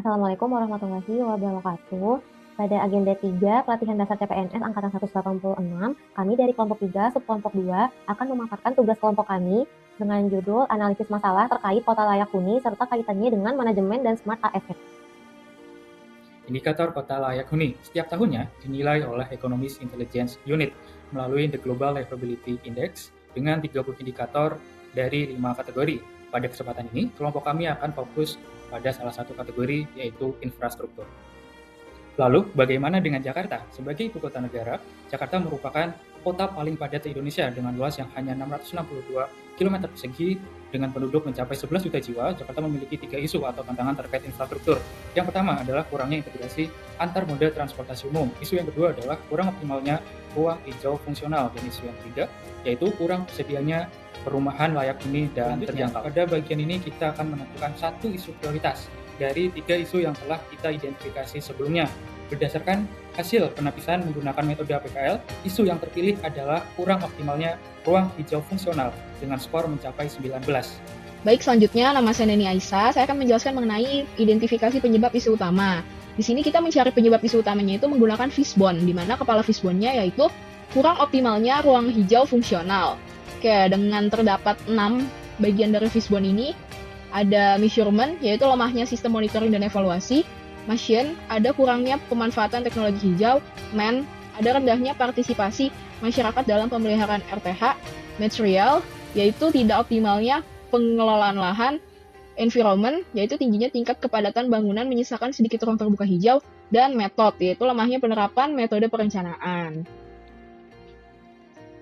Assalamualaikum warahmatullahi wabarakatuh. Pada agenda 3 pelatihan dasar CPNS angkatan 186, kami dari kelompok 3, subkelompok 2 akan memaparkan tugas kelompok kami dengan judul analisis masalah terkait kota layak huni serta kaitannya dengan manajemen dan smart ASN. Indikator kota layak huni setiap tahunnya dinilai oleh Economist Intelligence Unit melalui The Global Livability Index dengan 30 indikator dari 5 kategori. Pada kesempatan ini, kelompok kami akan fokus pada salah satu kategori, yaitu infrastruktur. Lalu, bagaimana dengan Jakarta? Sebagai ibu kota negara, Jakarta merupakan kota paling padat di Indonesia dengan luas yang hanya 662 km persegi dengan penduduk mencapai 11 juta jiwa. Jakarta memiliki 3 isu atau tantangan terkait infrastruktur. Yang pertama adalah kurangnya integrasi antar moda transportasi umum. Isu yang kedua adalah kurang optimalnya ruang hijau fungsional. Dan isu yang ketiga yaitu kurang tersedianya perumahan layak huni dan terjangkau. Pada bagian ini kita akan menentukan satu isu prioritas dari 3 isu yang telah kita identifikasi sebelumnya. Berdasarkan hasil penapisan menggunakan metode APKL, isu yang terpilih adalah kurang optimalnya ruang hijau fungsional dengan skor mencapai 19. Baik, selanjutnya nama saya Neni Aisyah. Saya akan menjelaskan mengenai identifikasi penyebab isu utama. Di sini kita mencari penyebab isu utamanya itu menggunakan fishbone, di mana kepala fishbone-nya yaitu kurang optimalnya ruang hijau fungsional. Oke, dengan terdapat 6 bagian dari fishbone ini, ada measurement, yaitu lemahnya sistem monitoring dan evaluasi. Machine, ada kurangnya pemanfaatan teknologi hijau. Man, ada rendahnya partisipasi masyarakat dalam pemeliharaan RTH. Material, yaitu tidak optimalnya pengelolaan lahan. Environment, yaitu tingginya tingkat kepadatan bangunan menyisakan sedikit ruang terbuka hijau. Dan method, yaitu lemahnya penerapan metode perencanaan.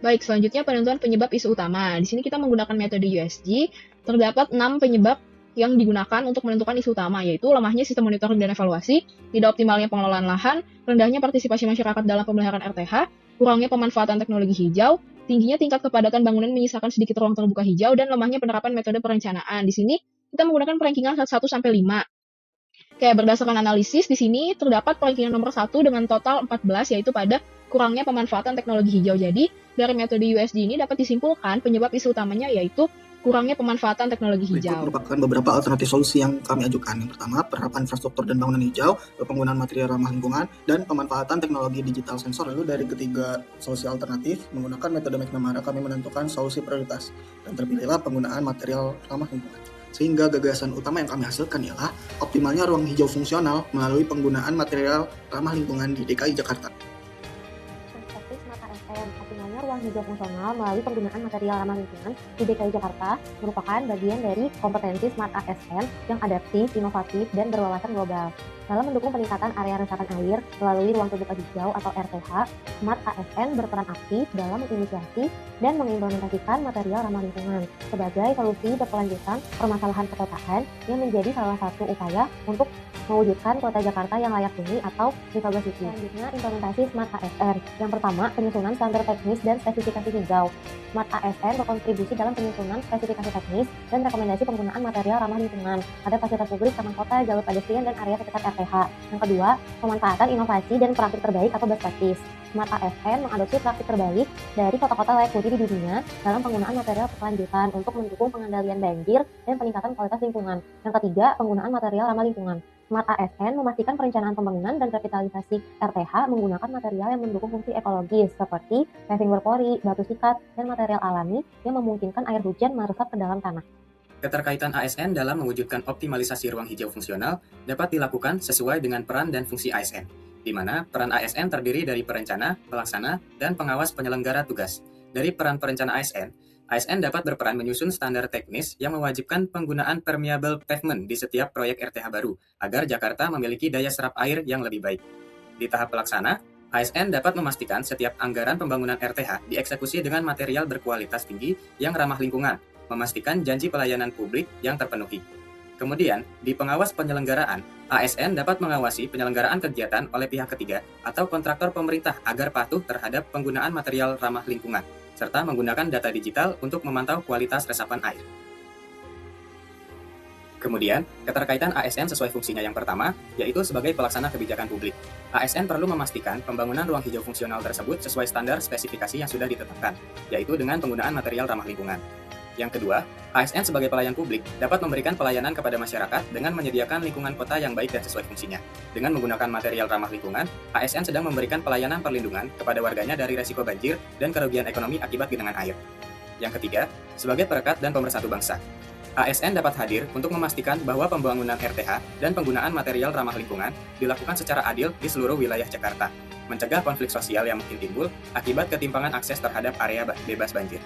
Baik, selanjutnya penentuan penyebab isu utama. Di sini kita menggunakan metode USG. Terdapat 6 penyebab yang digunakan untuk menentukan isu utama, yaitu lemahnya sistem monitoring dan evaluasi, tidak optimalnya pengelolaan lahan, rendahnya partisipasi masyarakat dalam pemeliharaan RTH, kurangnya pemanfaatan teknologi hijau, tingginya tingkat kepadatan bangunan menyisakan sedikit ruang terbuka hijau, dan lemahnya penerapan metode perencanaan. Di sini kita menggunakan perankingan 1 sampai 5. Oke, berdasarkan analisis, di sini terdapat perankingan nomor 1 dengan total 14, yaitu pada kurangnya pemanfaatan teknologi hijau. Jadi, dari metode USG ini dapat disimpulkan penyebab isu utamanya yaitu kurangnya pemanfaatan teknologi hijau. Berikut merupakan beberapa alternatif solusi yang kami ajukan. Yang pertama, penerapan infrastruktur dan bangunan hijau, penggunaan material ramah lingkungan, dan pemanfaatan teknologi digital sensor. Lalu dari ketiga solusi alternatif, menggunakan metode McNamara, kami menentukan solusi prioritas, dan terpilihlah penggunaan material ramah lingkungan. Sehingga gagasan utama yang kami hasilkan ialah optimalnya ruang hijau fungsional melalui penggunaan material ramah lingkungan di DKI Jakarta. Perspektif smart ASN, optimalnya ruang hijau fungsional melalui penggunaan material ramah lingkungan di DKI Jakarta merupakan bagian dari kompetensi smart ASN yang adaptif, inovatif, dan berwawasan global. Dalam mendukung peningkatan area resapan air melalui ruang terbuka hijau atau RTH, Smart ASN berperan aktif dalam menginisiasi dan mengimplementasikan material ramah lingkungan sebagai solusi berkelanjutan permasalahan perkotaan yang menjadi salah satu upaya untuk mewujudkan kota Jakarta yang layak huni atau livable city. Selanjutnya, implementasi Smart ASN. Yang pertama, penyusunan standar teknis dan spesifikasi hijau. Smart ASN berkontribusi dalam penyusunan spesifikasi teknis dan rekomendasi penggunaan material ramah lingkungan pada fasilitas publik, taman kota, jalur pedestrian, dan area sekitar RTH. Yang kedua, pemanfaatan inovasi dan praktik terbaik atau best practice. Smart ASN mengadopsi praktik terbaik dari kota-kota layak huni di dunia dalam penggunaan material berkelanjutan untuk mendukung pengendalian banjir dan peningkatan kualitas lingkungan. Yang ketiga, penggunaan material ramah lingkungan. Smart ASN memastikan perencanaan pembangunan dan revitalisasi RTH menggunakan material yang mendukung fungsi ekologis seperti paving berpori, batu sikat, dan material alami yang memungkinkan air hujan meresap ke dalam tanah. Keterkaitan ASN dalam mewujudkan optimalisasi ruang hijau fungsional dapat dilakukan sesuai dengan peran dan fungsi ASN, di mana peran ASN terdiri dari perencana, pelaksana, dan pengawas penyelenggara tugas. Dari peran perencana ASN dapat berperan menyusun standar teknis yang mewajibkan penggunaan permeable pavement di setiap proyek RTH baru, agar Jakarta memiliki daya serap air yang lebih baik. Di tahap pelaksana, ASN dapat memastikan setiap anggaran pembangunan RTH dieksekusi dengan material berkualitas tinggi yang ramah lingkungan, memastikan janji pelayanan publik yang terpenuhi. Kemudian, di pengawas penyelenggaraan, ASN dapat mengawasi penyelenggaraan kegiatan oleh pihak ketiga atau kontraktor pemerintah agar patuh terhadap penggunaan material ramah lingkungan, serta menggunakan data digital untuk memantau kualitas resapan air. Kemudian, keterkaitan ASN sesuai fungsinya yang pertama, yaitu sebagai pelaksana kebijakan publik. ASN perlu memastikan pembangunan ruang hijau fungsional tersebut sesuai standar spesifikasi yang sudah ditetapkan, yaitu dengan penggunaan material ramah lingkungan. Yang kedua, ASN sebagai pelayan publik dapat memberikan pelayanan kepada masyarakat dengan menyediakan lingkungan kota yang baik dan sesuai fungsinya. Dengan menggunakan material ramah lingkungan, ASN sedang memberikan pelayanan perlindungan kepada warganya dari resiko banjir dan kerugian ekonomi akibat genangan air. Yang ketiga, sebagai perekat dan pemersatu bangsa. ASN dapat hadir untuk memastikan bahwa pembangunan RTH dan penggunaan material ramah lingkungan dilakukan secara adil di seluruh wilayah Jakarta, mencegah konflik sosial yang mungkin timbul akibat ketimpangan akses terhadap area bebas banjir.